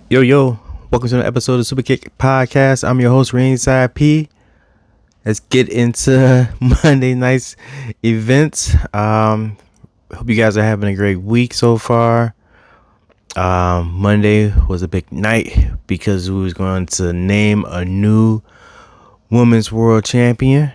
Yo, welcome to an episode of Superkick podcast. I'm your host, Ringside P. Let's get into Monday night's events. Hope you guys are having a great week so far. Monday was a big night because we was going to name a new women's world champion.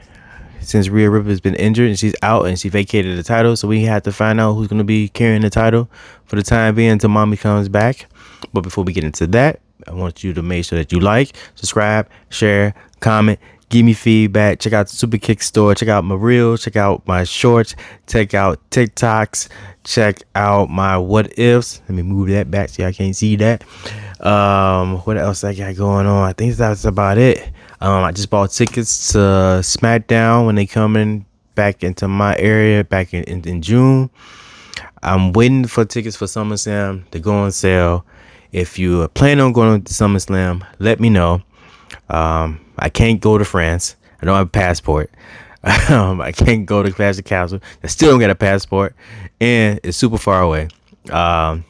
Since Rhea Ripley has been injured and she's out and she vacated the title, so we had to find out who's going to be carrying the title for the time being until mommy comes back. But before we get into that, I want you to make sure that you like, subscribe, share, comment, give me feedback. Check out the Superkick store. Check out my reels. Check out my shorts. Check out TikToks. Check out my what ifs. Let me move that back so y'all can't see that. What else I got going on? I think that's about it. I just bought tickets to Smackdown when they coming back into my area back in June. I'm waiting for tickets for SummerSlam to go on sale. If you are planning on going to SummerSlam, let me know. I can't go to France. I don't have a passport. I can't go to Clash of Castle. I still don't get a passport, and it's super far away. So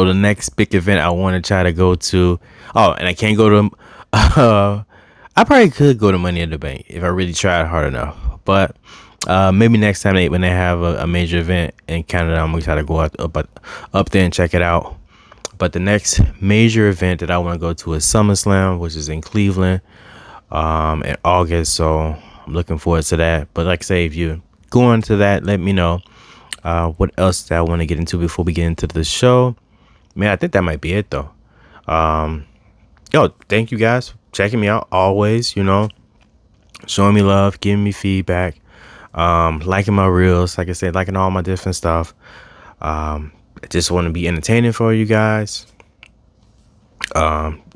the next big event I want to try to go to. Oh, and I can't go to. I probably could go to Money in the Bank if I really tried hard enough. But maybe next time when they have a major event in Canada, I'm gonna try to go up there and check it out. But the next major event that I want to go to is SummerSlam, which is in Cleveland in August. So I'm looking forward to that. But like I say, if you're going to that, let me know. What else that I want to get into before we get into the show? Man, I think that might be it though. Thank you guys for checking me out always, showing me love, giving me feedback, liking my reels, like I said, liking all my different stuff. I just want to be entertaining for you guys.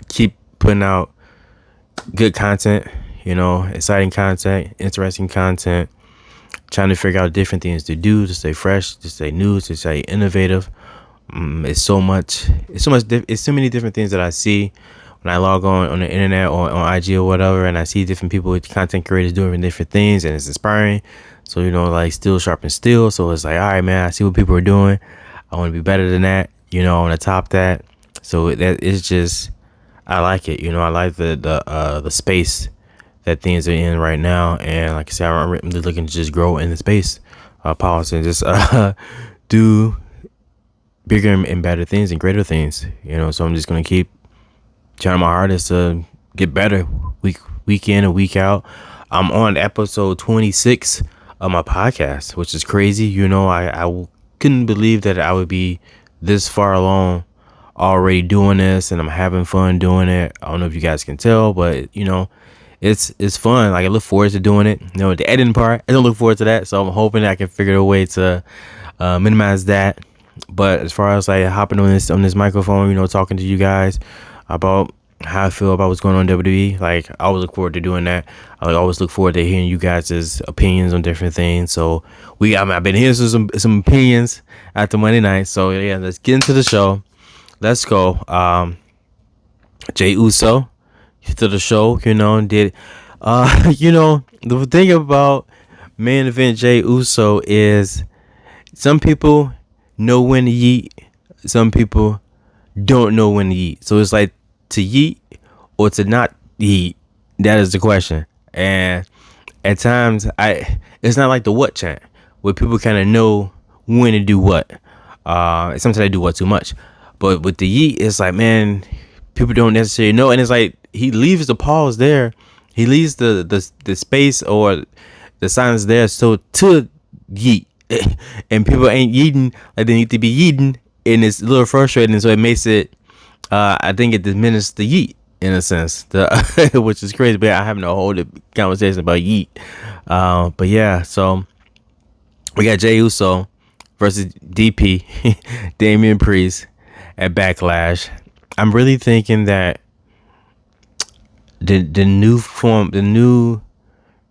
Keep putting out good content, exciting content, interesting content, trying to figure out different things to do to stay fresh, to stay new, to stay innovative. It's so many different things that I see when I log on the internet or on IG or whatever, and I see different people with content creators doing different things, and it's inspiring. So, like steel sharpens steel. So it's like, all right, man, I see what people are doing. I want to be better than that, I want to top that. So that is just, I like it. I like the space that things are in right now. And like I said, I'm really looking to just grow in the space, policy, and just do bigger and better things and greater things. So I'm just going to keep trying my hardest to get better week in and week out. I'm on episode 26 of my podcast, which is crazy. I couldn't believe that I would be this far along already doing this, and I'm having fun doing it. I don't know if you guys can tell, but it's fun. Like, I look forward to doing it. The editing part, I don't look forward to that, so I'm hoping I can figure a way to minimize that. But as far as like hopping on this microphone, talking to you guys about how I feel about what's going on in WWE, like, I always look forward to doing that. I always look forward to hearing you guys' opinions on different things. So I've been hearing some opinions after Monday night. So yeah, let's get into the show. Let's go. Jey Uso to the show, did the thing about main event Jey Uso is some people know when to yeet, some people don't know when to yeet. So it's like, to yeet or to not yeet, that is the question. And at times it's not like the what chant where people kind of know when to do what. Sometimes they do what too much, but with the yeet, it's like, man, people don't necessarily know. And it's like, he leaves the pause there, he leaves the space or the silence there, so to yeet, and people ain't yeeting like they need to be yeeting, and it's a little frustrating. So it makes it, I think it diminishes the yeet in a sense, which is crazy. But I having a whole conversation about yeet. But yeah, so we got Jey Uso versus DP, Damian Priest at Backlash. I'm really thinking that the new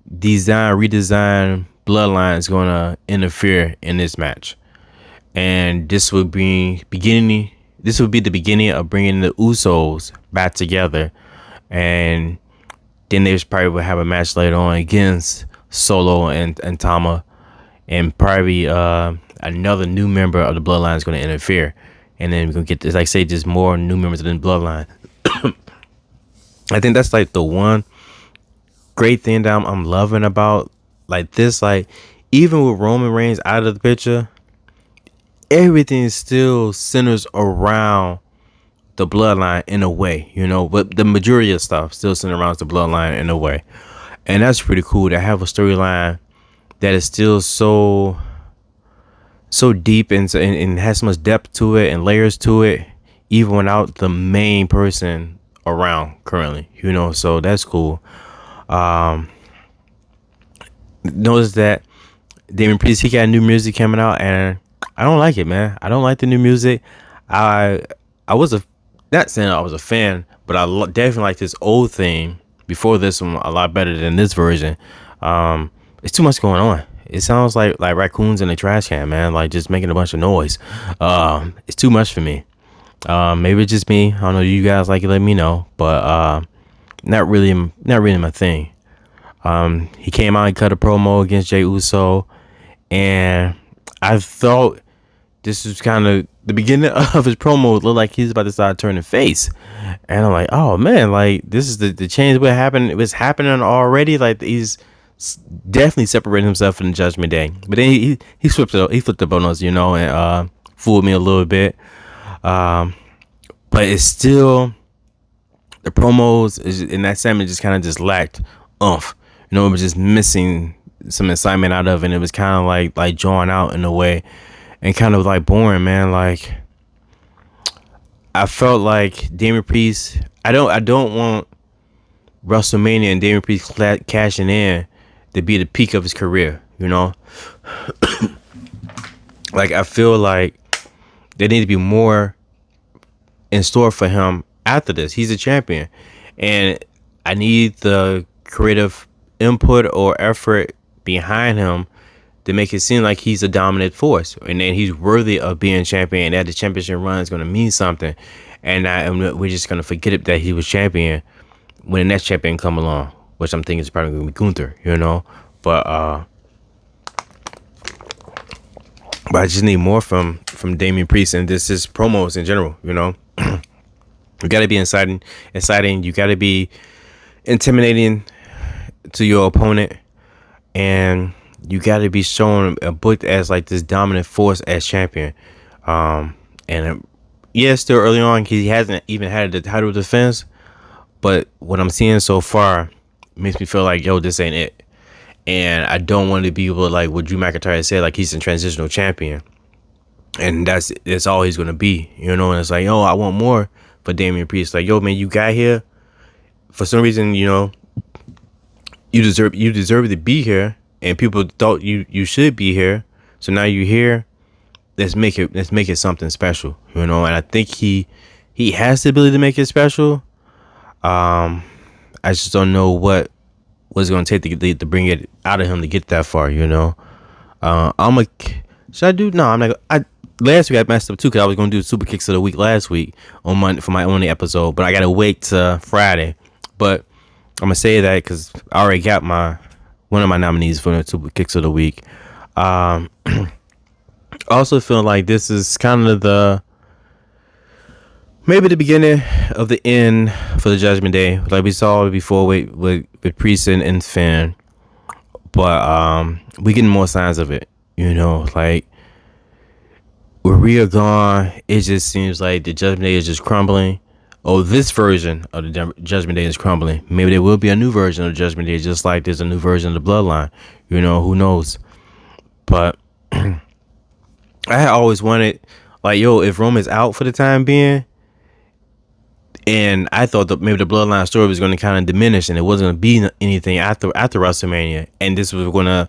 redesigned bloodline is going to interfere in this match, and this would be the beginning of bringing the Usos back together, and then they probably will have a match later on against Solo and Tama, and probably another new member of the bloodline is going to interfere. and then we're gonna get this, like say, just more new members of the bloodline. I think that's like the one great thing that I'm loving about like this. Like even with Roman Reigns out of the picture, everything still centers around the bloodline in a way, but the majority of stuff still centers around the bloodline in a way. And that's pretty cool to have a storyline that is still so deep and has so much depth to it and layers to it, even without the main person around currently, so that's cool. Notice that Damien Priest, he got new music coming out, and I don't like it, man. I don't like the new music. I was not saying I was a fan, but I definitely like this old theme before this one a lot better than this version. It's too much going on. It sounds like raccoons in a trash can, man, like just making a bunch of noise. It's too much for me. Maybe it's just me. I don't know. You guys like it, let me know. But not really my thing. He came out and cut a promo against Jey Uso, and I thought this was kind of the beginning of his promo. It looked like he's about to start turning face, and I'm like, oh man, like this is the change. What happened? It was happening already. Like he's definitely separating himself from the Judgment Day. But then he flipped it on us, and fooled me a little bit. But it's still the promos in that segment just kind of just lacked oomph. It was just missing some excitement out of it. And it was kind of like drawn out in a way, and kind of like boring, man. Like I felt like Damien Priest. I don't want WrestleMania and Damien Priest cashing in to be the peak of his career, Like I feel like there needs to be more in store for him after this. He's a champion, and I need the creative input or effort behind him to make it seem like he's a dominant force, and then he's worthy of being champion, and that the championship run is going to mean something, and we're just going to forget it that he was champion when the next champion come along, which I'm thinking is probably going to be Gunther, but I just need more from Damien Priest, and this is promos in general, You got to be exciting. You got to be intimidating to your opponent, and you got to be shown booked as like this dominant force as champion. Still early on, he hasn't even had the title defense, but what I'm seeing so far makes me feel like, yo, this ain't it. And I don't want to be able to, like what Drew McIntyre said, like he's a transitional champion, and that's all he's gonna be, And it's like, yo, I want more for Damien Priest. Like, yo, man, you got here for some reason, you deserve to be here, and people thought you should be here. So now you're here. Let's make it something special, And I think he has the ability to make it special. I just don't know what it's going to take to bring it out of him to get that far, should I do? No, I'm not. Last week I messed up too, because I was going to do Super Kicks of the Week last week on Monday for my only episode, but I got to wait till Friday. But I'm going to say that because I already got one of my nominees for the Super Kicks of the Week. I also feel like this is kind of maybe the beginning of the end for the Judgment Day, like we saw before with Priest and Finn. But we getting more signs of it, like with Rhea gone, it just seems like the Judgment Day is just crumbling. Oh, this version of the Judgment Day is crumbling. Maybe there will be a new version of the Judgment Day, just like there's a new version of the Bloodline. Who knows? But I had always wanted, like, yo, if Roman's out for the time being, and I thought that maybe the Bloodline story was going to kind of diminish, and it wasn't going to be anything after WrestleMania, and this was going to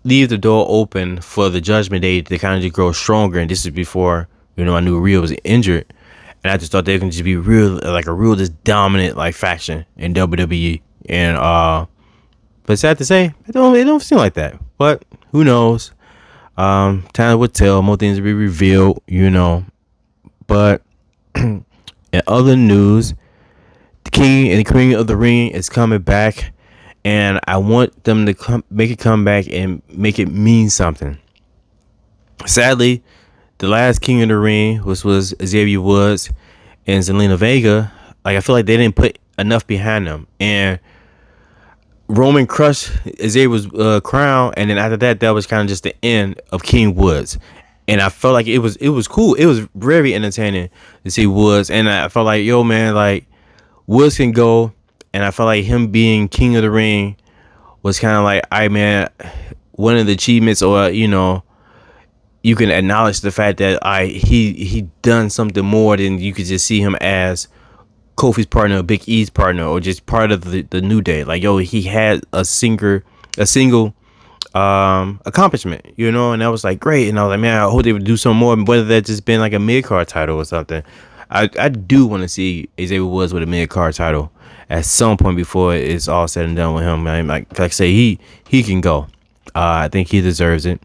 leave the door open for the Judgment Day to kind of just grow stronger. And this is before I knew Rhea was injured, and I just thought they were going to just be a real just dominant like faction in WWE. And but sad to say, it don't seem like that. But who knows? Time will tell. More things will be revealed, But in other news, the King and the Queen of the Ring is coming back, and I want them to make it come back and make it mean something. Sadly, the last King of the Ring, which was Xavier Woods and Zelina Vega, like I feel like they didn't put enough behind them, and Roman crushed Xavier's crown, and then after that, that was kind of just the end of King Woods. And I felt like it was cool. It was very entertaining to see Woods, and I felt like, yo, man, like Woods can go, and I felt like him being King of the Ring was kind of like, I man, one of the achievements, or you can acknowledge the fact that he done something more than you could just see him as Kofi's partner, Big E's partner, or just part of the New Day. Like, yo, he had a single accomplishment, and that was like great. And I was like, man, I hope they would do some more, whether that just been like a mid card title or something. I do want to see Xavier Woods with a mid card title at some point before it's all said and done with him, man. Like I say, he can go. I think he deserves it.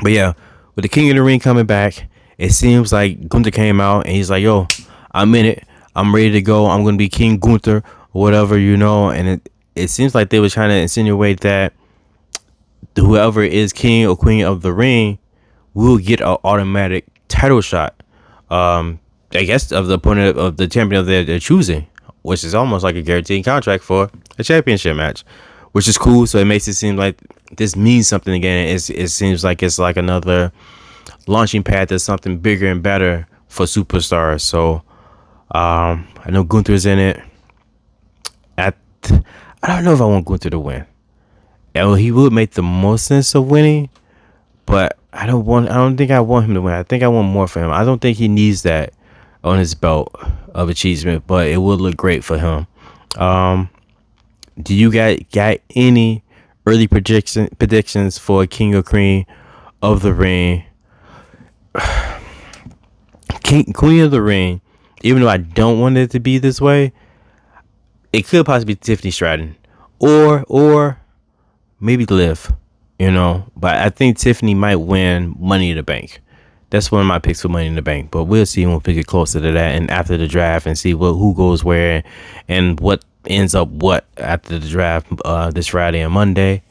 But yeah, with the King of the Ring coming back, it seems like Gunther came out and he's like, yo, I'm in it. I'm ready to go. I'm going to be King Gunther or whatever, and it seems like they were trying to insinuate that whoever is king or queen of the ring will get an automatic title shot. I guess of the opponent of the champion of their choosing, which is almost like a guaranteed contract for a championship match, which is cool. So it makes it seem like this means something again. It seems like it's like another launching pad to something bigger and better for superstars. So I know Gunther's in it. I don't know if I want Gunther to win. He would make the most sense of winning, but I don't think I want him to win. I think I want more for him. I don't think he needs that on his belt of achievement, but it would look great for him. Do you got any early predictions for King or Queen of the Ring? Queen of the Ring, even though I don't want it to be this way, it could possibly be Tiffany Stratton or maybe Liv, but I think Tiffany might win Money in the Bank. That's one of my picks for Money in the Bank, but we'll see when we get closer to that and after the draft and see who goes where and what ends up what after the draft this Friday and Monday.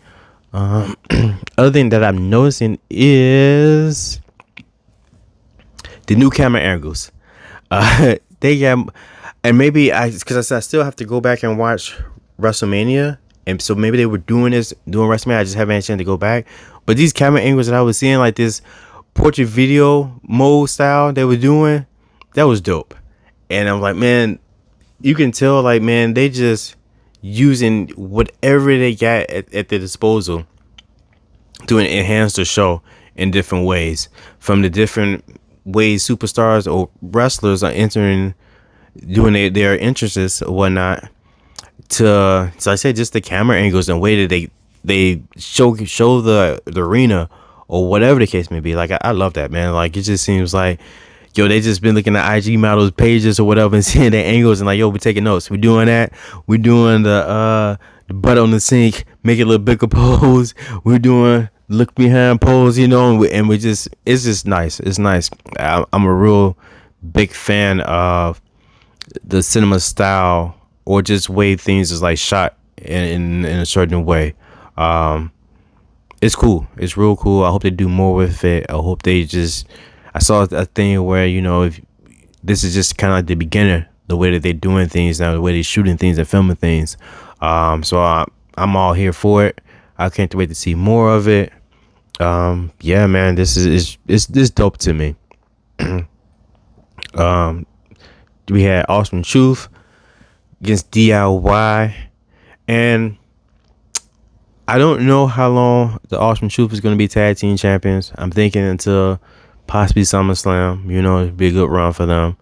Other thing that I'm noticing is the new camera angles. They got, and maybe because I still have to go back and watch WrestleMania, and so maybe they were doing WrestleMania. I just haven't had a chance to go back. But these camera angles that I was seeing, like this portrait video mode style they were doing, that was dope. And I'm like, man, you can tell, like, man, they just using whatever they got at their disposal to enhance the show in different ways, from the different ways superstars or wrestlers are doing their interests or whatnot, to, so I say, just the camera angles and way that they show the arena or whatever the case may be. Like, I love that, man. Like, it just seems like, yo, they just been looking at IG models pages or whatever and seeing their angles and like, yo, we're taking notes. We're doing that. We're doing the butt on the sink, make it a little bigger pose. We're doing look behind pose, and we just, it's just nice. It's nice. I'm a real big fan of the cinema style, or just way things is like shot in a certain way. It's cool. It's real cool. I hope they do more with it. I hope they I saw a thing where, if this is just kind of like the beginning, the way that they're doing things now, the way they're shooting things and filming things. So I'm all here for it. I can't wait to see more of it. Yeah, man, this is dope to me. We had Awesome Truth against DIY, and I don't know how long the Awesome Truth is going to be tag team champions. I'm thinking until possibly SummerSlam. It'd be a good run for them.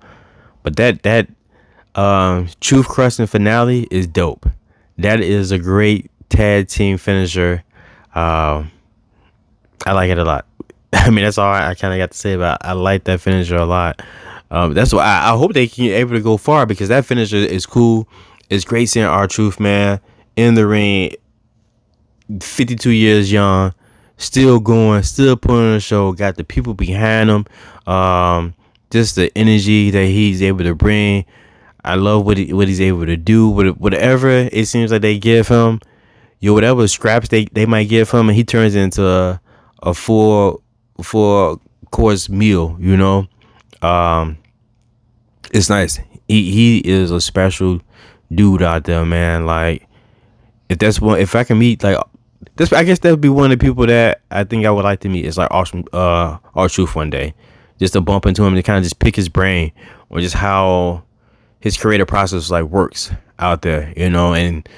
But that Truth Crushing finale is dope. That is a great tag team finisher. I like it a lot. I mean, that's all I kind of got to say about it. I like that finisher a lot. That's why I hope they can be able to go far, because that finisher is cool. It's great seeing R-Truth, man, in the ring, 52 years young, still going, still putting on a show, got the people behind him. Just the energy that he's able to bring. I love what he's able to do. Whatever it seems like they give him, whatever scraps they might give him, and he turns into a full course meal. You know, um, it's nice. He is a special dude out there, man. Like if I can meet like this, I guess that would be one of the people that I think I would like to meet. Is like R-Truth one day, just to bump into him to kind of just pick his brain or just how his creative process like works out there, you know. And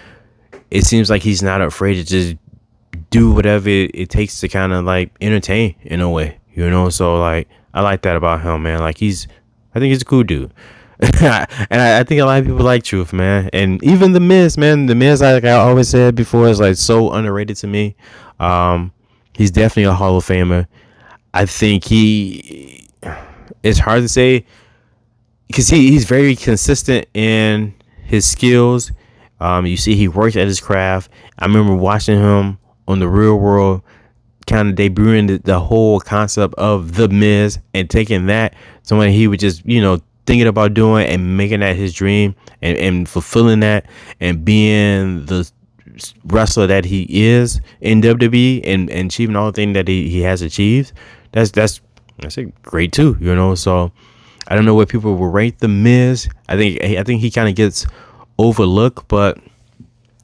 it seems like he's not afraid to just do whatever it takes to kind of like entertain in a way, you know. So like I like that about him, man. Like I think he's a cool dude. And I think a lot of people like Truth, man. And even the Miz, man. The Miz, like I always said before, is like so underrated to me. He's definitely a Hall of Famer. I think it's hard to say because he's very consistent in his skills. You see, he works at his craft. I remember watching him on the Real World, kind of debuting the whole concept of the Miz and taking that something he would just, you know, thinking about doing and making that his dream and fulfilling that and being the wrestler that he is in WWE and achieving all the things that he has achieved. That's great too, you know. So I don't know where people will rate the Miz. I think he kind of gets overlooked, but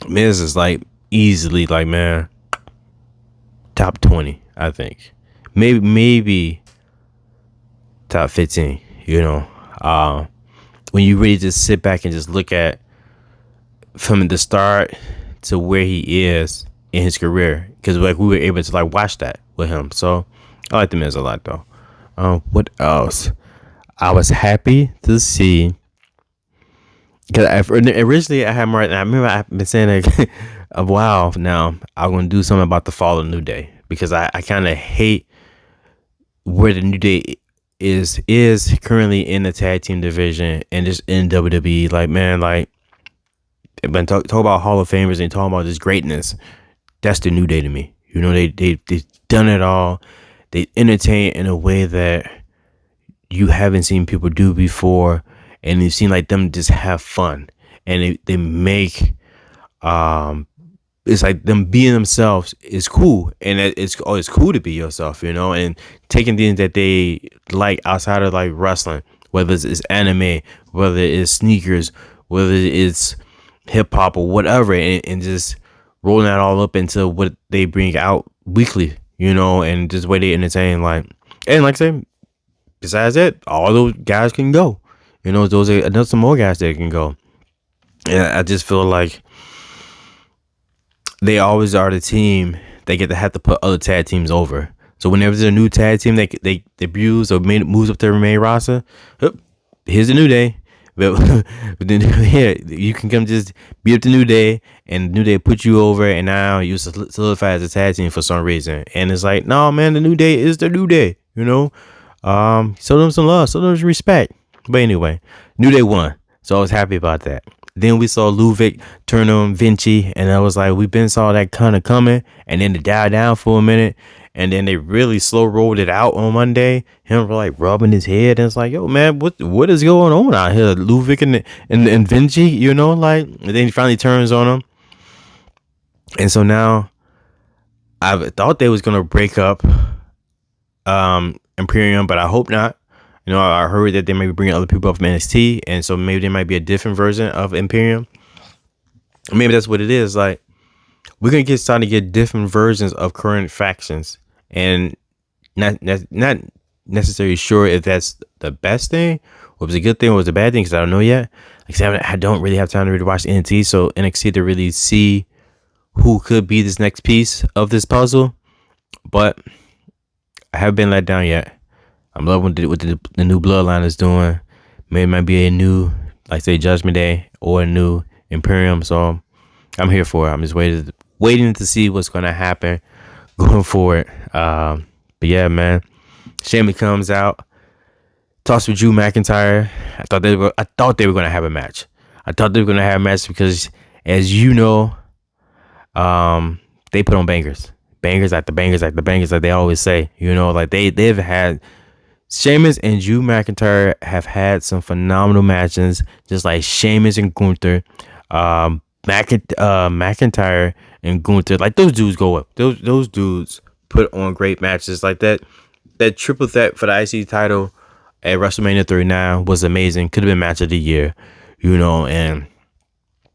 Miz is like easily like, man, top 20. I think maybe top 15, you know. When you really just sit back and just look at from the start to where he is in his career, because like we were able to like watch that with him. So I like the Miz a lot though. What else? I was happy to see because originally I had more. I remember I've been saying like a while now. I'm gonna do something about the fall of New Day because I kind of hate where the New Day is currently in the tag team division and just in WWE. Like, man, like when talk about Hall of Famers and talking about this greatness, that's the New Day to me. You know, they've done it all. They entertain in a way that you haven't seen people do before, and you've seen like them just have fun, and they make it's like them being themselves is cool, and it's cool to be yourself, you know, and taking things that they like outside of like wrestling, whether it's anime, whether it's sneakers, whether it's hip hop or whatever, and just rolling that all up into what they bring out weekly, you know, and just the way they entertain, like, and like I say, besides that, all those guys can go, you know, those are another some more guys that can go, and I just feel like they always are the team they get to have to put other tag teams over. So whenever there's a new tag team they debuts or moves up their main roster, here's the New Day. But then here you can come just beat up the New Day, and New Day put you over, and now you solidify as a tag team for some reason. And it's like, no, man, the New Day is the New Day, you know. Show them some love, show them some respect. But anyway, New Day won, so I was happy about that. Then we saw Luvic turn on Vinci, and I was like, we've been saw that kind of coming, and then it died down for a minute, and then they really slow rolled it out on Monday. Him like rubbing his head, and it's like, yo, man, what is going on out here? Luvic and Vinci, you know, like, and then he finally turns on him, and so now I thought they was gonna break up Imperium, but I hope not. You know, I heard that they may be bringing other people up from NXT, and so maybe there might be a different version of Imperium. Maybe that's what it is. Like, we're gonna starting to get different versions of current factions, and not necessarily sure if that's the best thing, or if it's a good thing, or if it's a bad thing, because I don't know yet. Like, I don't really have time to really watch NXT, so NXT to really see who could be this next piece of this puzzle. But I haven't been let down yet. I'm loving what the new Bloodline is doing. Maybe it might be a new, like say, Judgment Day or a new Imperium. So I'm here for it. I'm just waiting to see what's going to happen going forward. But yeah, man. Shammy comes out, talks with Drew McIntyre. I thought they were going to have a match. I thought they were going to have a match because, as you know, they put on bangers. Bangers like the bangers like the bangers, like they always say. You know, like they've had. Sheamus and Drew McIntyre have had some phenomenal matches, just like Sheamus and Gunther, McIntyre and Gunther. Like, those dudes go up. Those dudes put on great matches like that. that triple threat for the IC title at WrestleMania 39 was amazing. Could have been match of the year, you know. And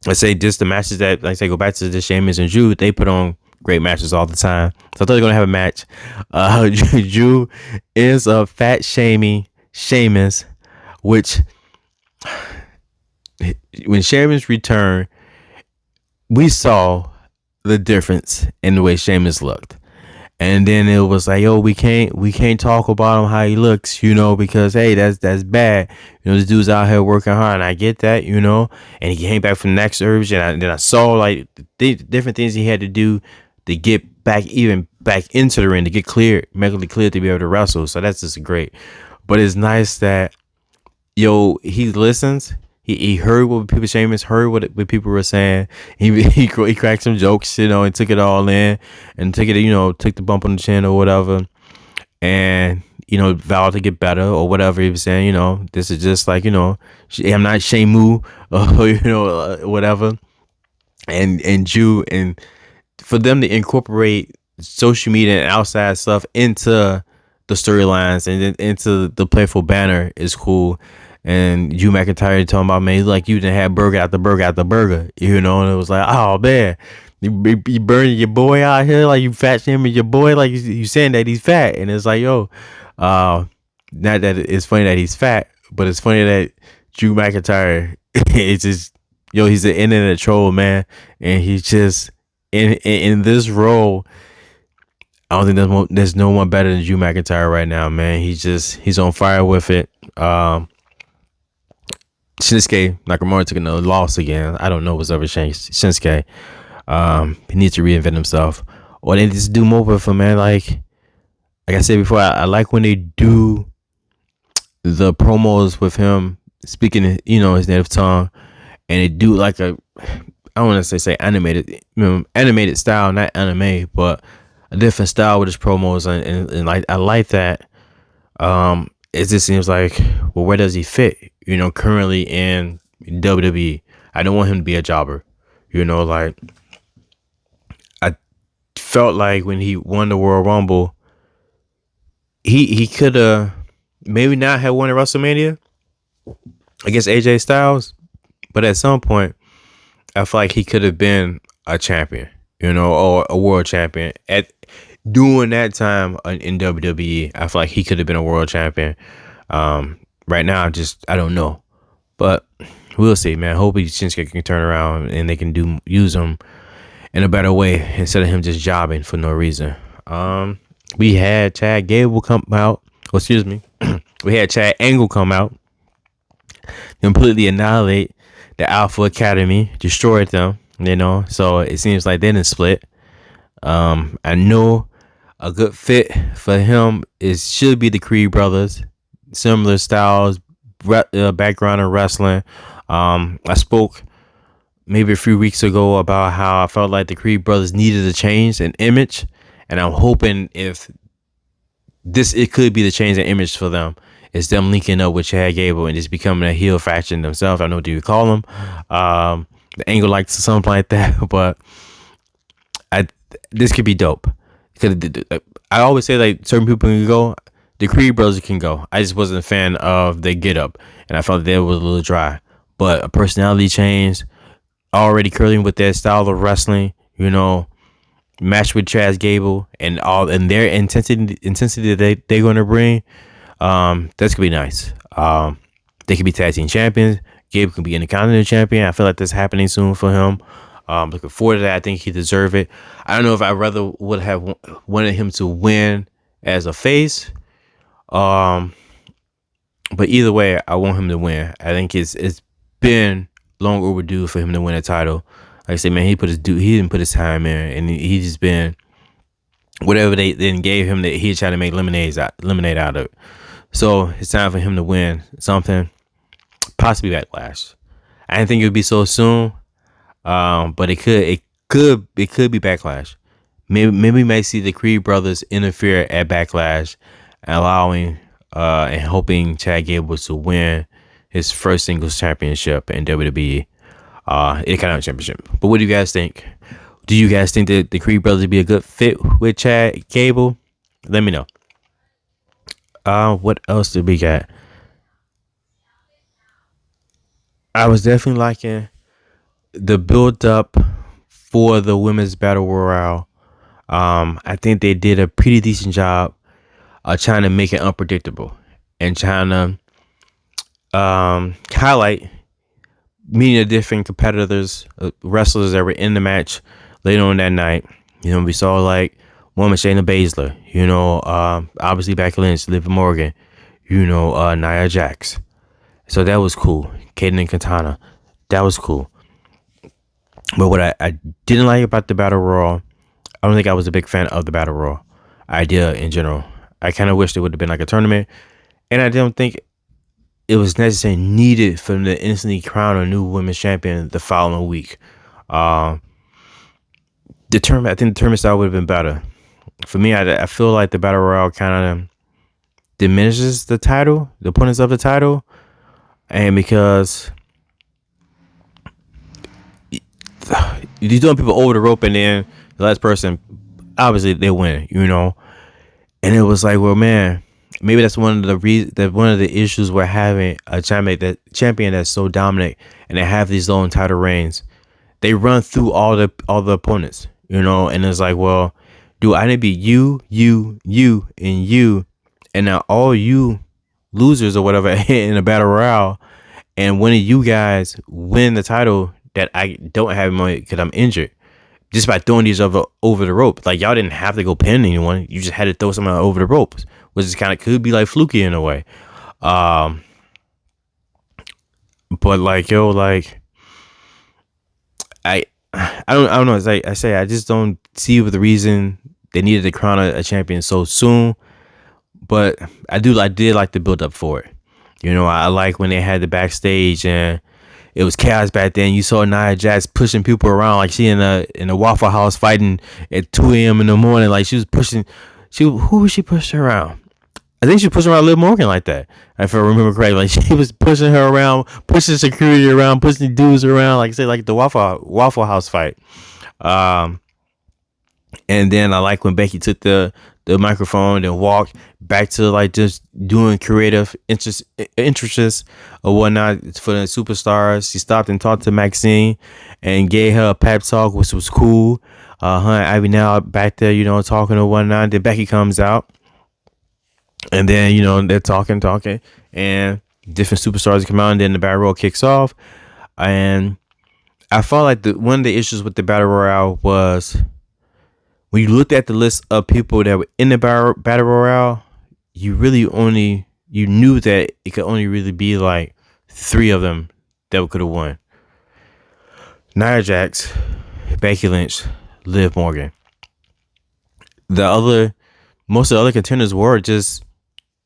let's say just the matches that, like I say, go back to the Sheamus and Drew, they put on great matches all the time. So I thought they were gonna have a match. Drew is a fat shaming Sheamus, which when Sheamus returned, we saw the difference in the way Sheamus looked. And then it was like, yo, we can't talk about him how he looks, you know, because hey, that's bad. You know, this dude's out here working hard, and I get that, you know. And he came back from the next surge, and then I saw like the different things he had to do to get back into the ring, to get clear, medically clear to be able to wrestle. So that's just great. But it's nice that he listens. He heard what people Sheamus heard what people were saying. He cracked some jokes, you know, and took it all in, and took the bump on the chin or whatever, and vowed to get better or whatever he was saying. You know, this is just like, I'm not Shamu or whatever, and Jew, and for them to incorporate social media and outside stuff into the storylines and into the playful banner is cool. And Drew McIntyre talking about, man, like you didn't have burger after burger after burger, and it was like, oh man, you burning your boy out here, like you fat shaming your boy, like you saying that he's fat, and it's like, not that it's funny that he's fat, but it's funny that Drew McIntyre, it's just, he's an internet troll, man, and he's just in this role. I don't think there's no one better than Drew McIntyre right now, man. He's on fire with it. Shinsuke Nakamura took another loss again. I don't know what's up with Shinsuke. He needs to reinvent himself, or they just do more with him, man. Like I said before, I like when they do the promos with him speaking, his native tongue, and they do like I don't want to say animated style, not anime, but a different style with his promos, and like I like that. It just seems like, well, where does he fit? Currently in WWE. I don't want him to be a jobber. Like I felt like when he won the Royal Rumble, he could have maybe not have won at WrestleMania against AJ Styles, but at some point, I feel like he could have been a champion, or a world champion at during that time in WWE. I feel like he could have been a world champion. Right now, I don't know, but we'll see, man. Hopefully Shinsuke can turn around and they can use him in a better way instead of him just jobbing for no reason. We had Chad Gable come out. Excuse me. We had Chad Angle come out, completely annihilate the Alpha Academy, destroyed them. So it seems like they didn't split. I know a good fit for him should be the Creed brothers. Similar styles, background in wrestling. I spoke maybe a few weeks ago about how I felt like the Creed brothers needed a change in image, and I'm hoping it could be the change in image for them. It's them linking up with Chad Gable and just becoming a heel faction themselves. I know what you call them. The Angle likes something like that, but this could be dope. I always say like certain people can go. The Creed brothers can go. I just wasn't a fan of their get up, and I felt that it was a little dry. But a personality change, already curling with their style of wrestling, matched with Chad Gable and their intensity that they're gonna bring. That's gonna be nice. They could be tag team champions. Gable can be Intercontinental champion. I feel like that's happening soon for him. Looking forward to that. I think he deserves it. I don't know if I rather would have wanted him to win as a face. But either way, I want him to win. I think it's been long overdue for him to win a title. Like I said, man, he didn't put his time in, and he just been whatever they then gave him that he tried to make lemonade out of it. So it's time for him to win something, possibly Backlash. I didn't think it would be so soon, but it could be Backlash. Maybe we might see the Creed brothers interfere at Backlash, allowing and hoping Chad Gable to win his first singles championship in WWE, Intercontinental Championship. But what do you guys think? Do you guys think that the Creed brothers would be a good fit with Chad Gable? Let me know. What else did we get? I was definitely liking the build up for the women's battle royale. I think they did a pretty decent job of trying to make it unpredictable and trying to highlight meeting the different competitors, wrestlers that were in the match later on that night. You know, we saw like woman Shayna Baszler, obviously Becky Lynch, Liv Morgan, Nia Jax. So that was cool. Kaden and Katana, that was cool. But what I didn't like about the Battle Royal, I don't think I was a big fan of the Battle Royal idea in general. I kind of wished it would have been like a tournament. And I don't think it was necessarily needed for them to instantly crown a new women's champion the following week. Um, the tournament, I think the tournament style would have been better. For me, I feel like the Battle Royale kind of diminishes the title, the opponents of the title. And because you're doing people over the rope and then the last person, obviously they win. And it was like, well, man, maybe that's one of one of the issues we're having a champion that's so dominant and they have these long title reigns. They run through all the opponents, and it's like, well, do I need to be you, and you, and now all you losers or whatever in a battle royale, and one of you guys win the title that I don't have because I'm injured, just by throwing these over the rope. Like, y'all didn't have to go pin anyone. You just had to throw someone over the ropes, which is kind of could be like fluky in a way. But like, yo, like I don't know. As I say, I just don't see the reason they needed to crown a champion so soon. But I did like the build up for it. I like when they had the backstage and it was chaos back then. You saw Nia Jax pushing people around like she in a Waffle House fighting at 2 a.m. in the morning. Like she was pushing. Who was she pushing around? I think she was pushing around Liv Morgan like that, if I remember correctly. Like she was pushing her around, pushing security around, pushing dudes around, like say like the Waffle House fight. Um, and then I like when Becky took the microphone and walked back to like just doing creative interests or whatnot for the superstars. She stopped and talked to Maxine and gave her a pep talk, which was cool. Her and Ivy now back there, talking or whatnot. Then Becky comes out, and then they're talking, and different superstars come out, and then the battle royale kicks off. And I felt like one of the issues with the battle royale was, when you looked at the list of people that were in the battle royale, you knew that it could only really be like 3 of them that could have won: Nia Jax, Becky Lynch, Liv Morgan. Most of the other contenders were just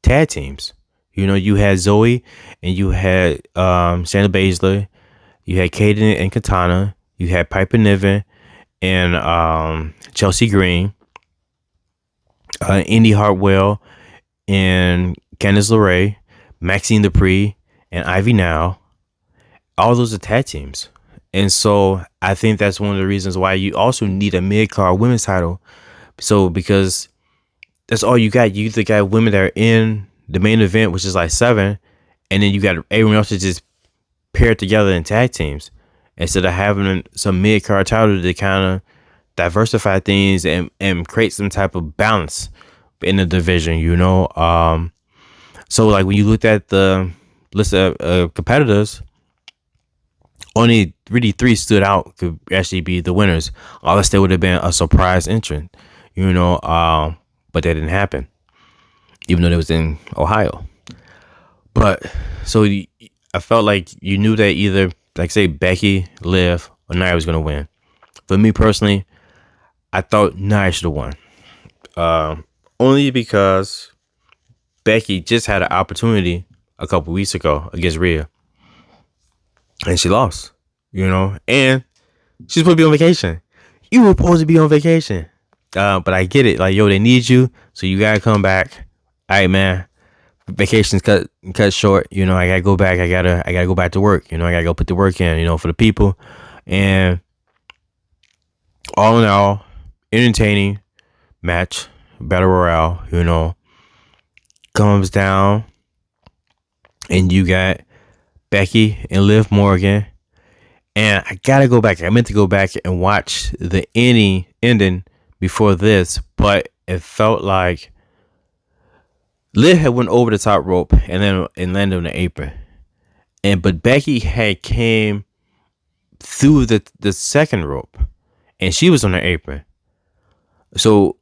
tag teams. You had Zoe and you had Shayna Baszler, you had Kaden and Katana, you had Piper Niven and Chelsea Green, Indy Hartwell and Candice LeRae, Maxine Dupree and Ivy Now. All those are tag teams. And so I think that's one of the reasons why you also need a mid-card women's title. So because that's all you got. You either got women that are in the main event, which is like 7, and then you got everyone else to just pair together in tag teams, instead of having some mid-card title to kind of diversify things and create some type of balance in the division, So like when you looked at the list of competitors, only really 3 stood out could actually be the winners, unless they would have been a surprise entrant, but that didn't happen, even though it was in Ohio. But so I felt like you knew that either, like say Becky, Liv, or Nia was gonna win. For me personally, I thought Nia should have won, only because Becky just had an opportunity a couple weeks ago against Rhea, and she lost. And she's supposed to be on vacation. You were supposed to be on vacation, but I get it. Like, yo, they need you, so you gotta come back. All right, man. Vacation's cut short. I gotta go back. I gotta go back to work. I gotta go put the work in. For the people. And all in all, entertaining match, battle royale. comes down, and you got Becky and Liv Morgan. And I gotta go back. I meant to go back and watch the ending before this, but it felt like Liv had went over the top rope and landed on the apron. But Becky had came through the second rope, and she was on the apron. So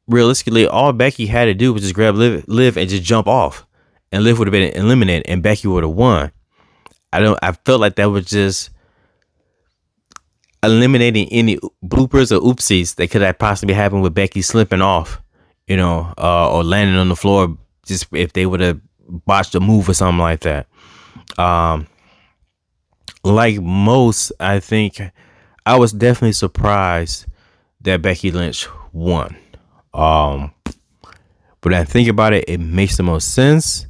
realistically, all Becky had to do was just grab Liv and just jump off, and Liv would have been eliminated, and Becky would have won. I felt like that was just eliminating any bloopers or oopsies that could have possibly happened with Becky slipping off, or landing on the floor, just if they would have botched a move or something like that. Like most, I think I was definitely surprised that Becky Lynch won. But I think about it, it makes the most sense.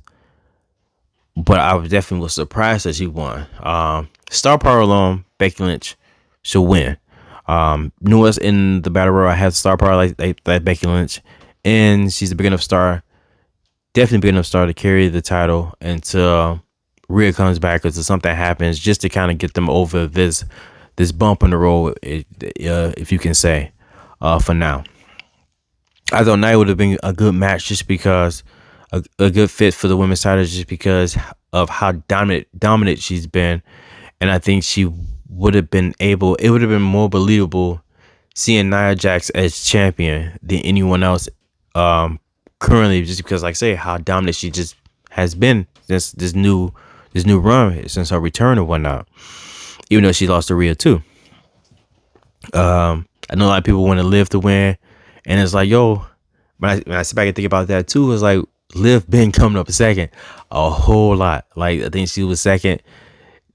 But I definitely was surprised that she won. Star power alone, Becky Lynch should win. Newest in the battle royal has star power like Becky Lynch, and she's a big enough star, definitely big enough star to carry the title until Rhea comes back or something happens, just to kind of get them over this bump in the road, if you can say, for now. I thought Nia would have been a good match just because a good fit for the women's title, just because of how dominant she's been. And I think she would have been able, it would have been more believable seeing Nia Jax as champion than anyone else currently, just because, like I say, how dominant she just has been since this new run, since her return and whatnot, even though she lost to Rhea too. I know a lot of people want to Liv to win, and it's like, yo, when I sit back and think about that too, it's like Liv been coming up second a whole lot. Like, I think she was second,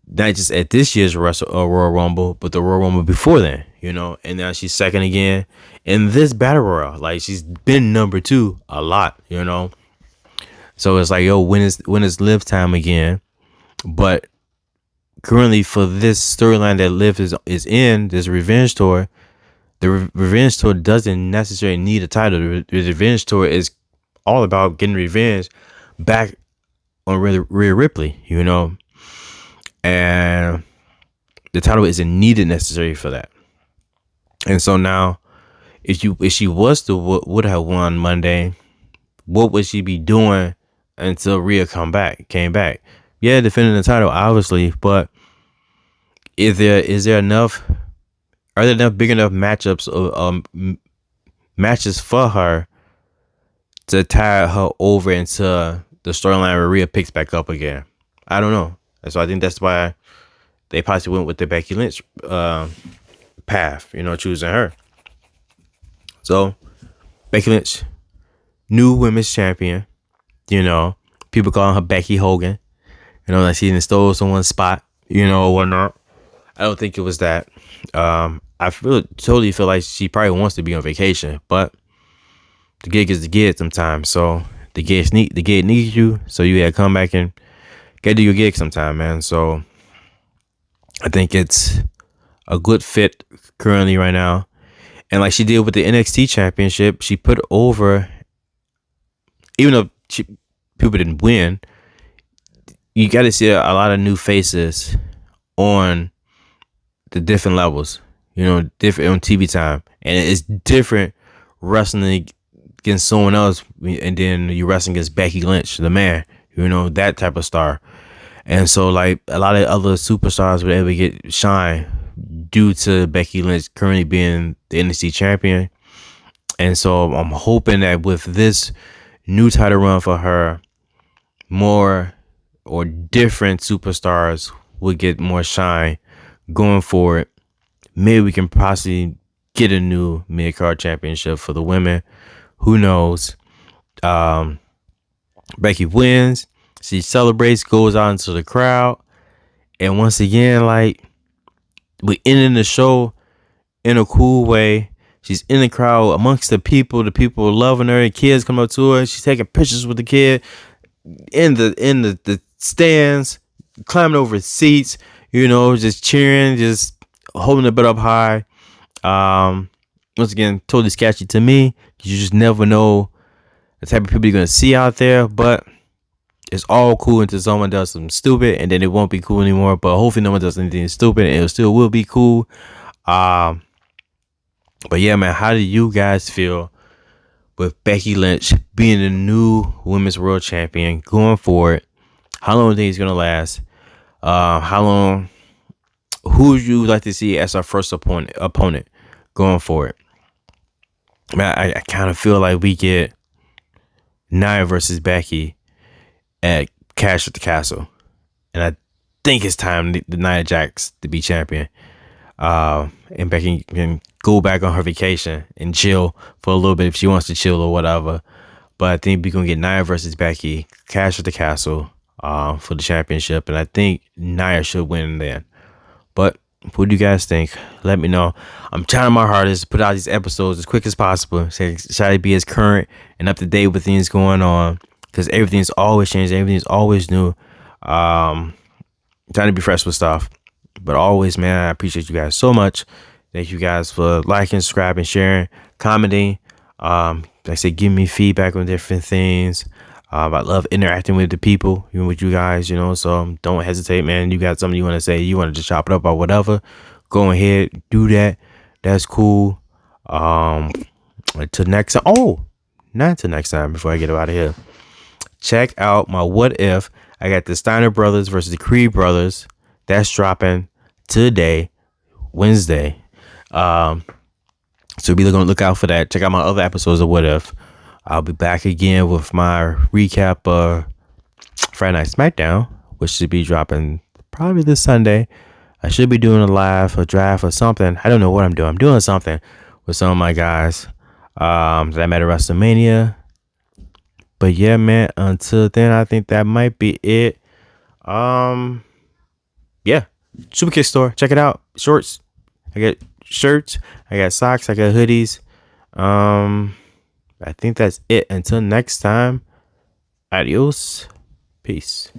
not just at this year's Royal Rumble, but the Royal Rumble before then, and now she's second again in this battle royal. Like, she's been number 2 a lot, so it's like, yo, when is Liv time again? But currently, for this storyline that Liv is in, this revenge tour, the revenge tour doesn't necessarily need a title. The revenge tour is all about getting revenge back on Rhea Ripley, and the title isn't needed necessarily for that. And so now, if she was to would have won Monday, what would she be doing until Rhea came back? Yeah, defending the title, obviously, but is there enough? Are there enough big enough matchups or matches for her to tie her over into the storyline where Rhea picks back up again? I don't know. So I think that's why they possibly went with the Becky Lynch path, choosing her. So Becky Lynch, new women's champion. People calling her Becky Hogan. Like she stole someone's spot, or whatnot. I don't think it was that. I totally feel like she probably wants to be on vacation, but the gig is the gig sometimes. So the gig needs you, so you gotta come back and gotta do your gig sometime, man. So I think it's a good fit currently right now. And like she did with the NXT championship, she put over, even though people didn't win, you got to see a lot of new faces on the different levels, different on TV time. And it's different wrestling against someone else, and then you wrestling against Becky Lynch, the man, that type of star. And so, like, a lot of other superstars would ever get shine due to Becky Lynch currently being the NXT champion. And so I'm hoping that with this new title run for her, more or different superstars would get more shine going forward. Maybe we can possibly get a new mid-card championship for the women. Who knows? Becky wins. She celebrates, goes out into the crowd. And once again, like, we ending the show in a cool way. She's in the crowd amongst the people loving her, and kids come up to her. She's taking pictures with the kid in the stands, climbing over seats, just cheering, just holding the butt up high. Once again, totally sketchy to me. You just never know the type of people you're gonna see out there. But it's all cool until someone does something stupid, and then it won't be cool anymore. But hopefully, no one does anything stupid, and it still will be cool. But yeah, man, how do you guys feel with Becky Lynch being the new Women's World Champion going forward? How long do you think it's gonna last? How long? Who would you like to see as our first opponent going forward? Man, I kind of feel like we get Nia versus Becky at Cash at the Castle, and I think it's time the Nia Jax to be champion. And Becky can go back on her vacation and chill for a little bit if she wants to chill or whatever. But I think we're gonna get Nia versus Becky, Cash at the Castle, for the championship, and I think Nia should win then. But what do you guys think? Let me know. I'm trying my hardest to put out these episodes as quick as possible. Try to be as current and up to date with things going on, because everything's always changing, everything's always new. Trying to be fresh with stuff. But always, man, I appreciate you guys so much. Thank you guys for liking, subscribing, sharing, commenting. Like I said, give me feedback on different things. I love interacting with the people, even with you guys, so don't hesitate, man. You got something you want to say, you want to just chop it up or whatever, go ahead, do that. That's cool. Until next time. Oh, not until next time, before I get out of here. Check out my What If. I got the Steiner Brothers versus the Creed Brothers. That's dropping today, Wednesday. So be on the lookout for that. Check out my other episodes of What If. I'll be back again with my recap of Friday Night Smackdown, which should be dropping probably this Sunday. I should be doing a draft or something. I don't know what I'm doing. I'm doing something with some of my guys that I met at WrestleMania. But yeah, man, until then, I think that might be it. Yeah, Superkick store. Check it out. Shorts. I got shirts. I got socks. I got hoodies. I think that's it. Until next time. Adios. Peace.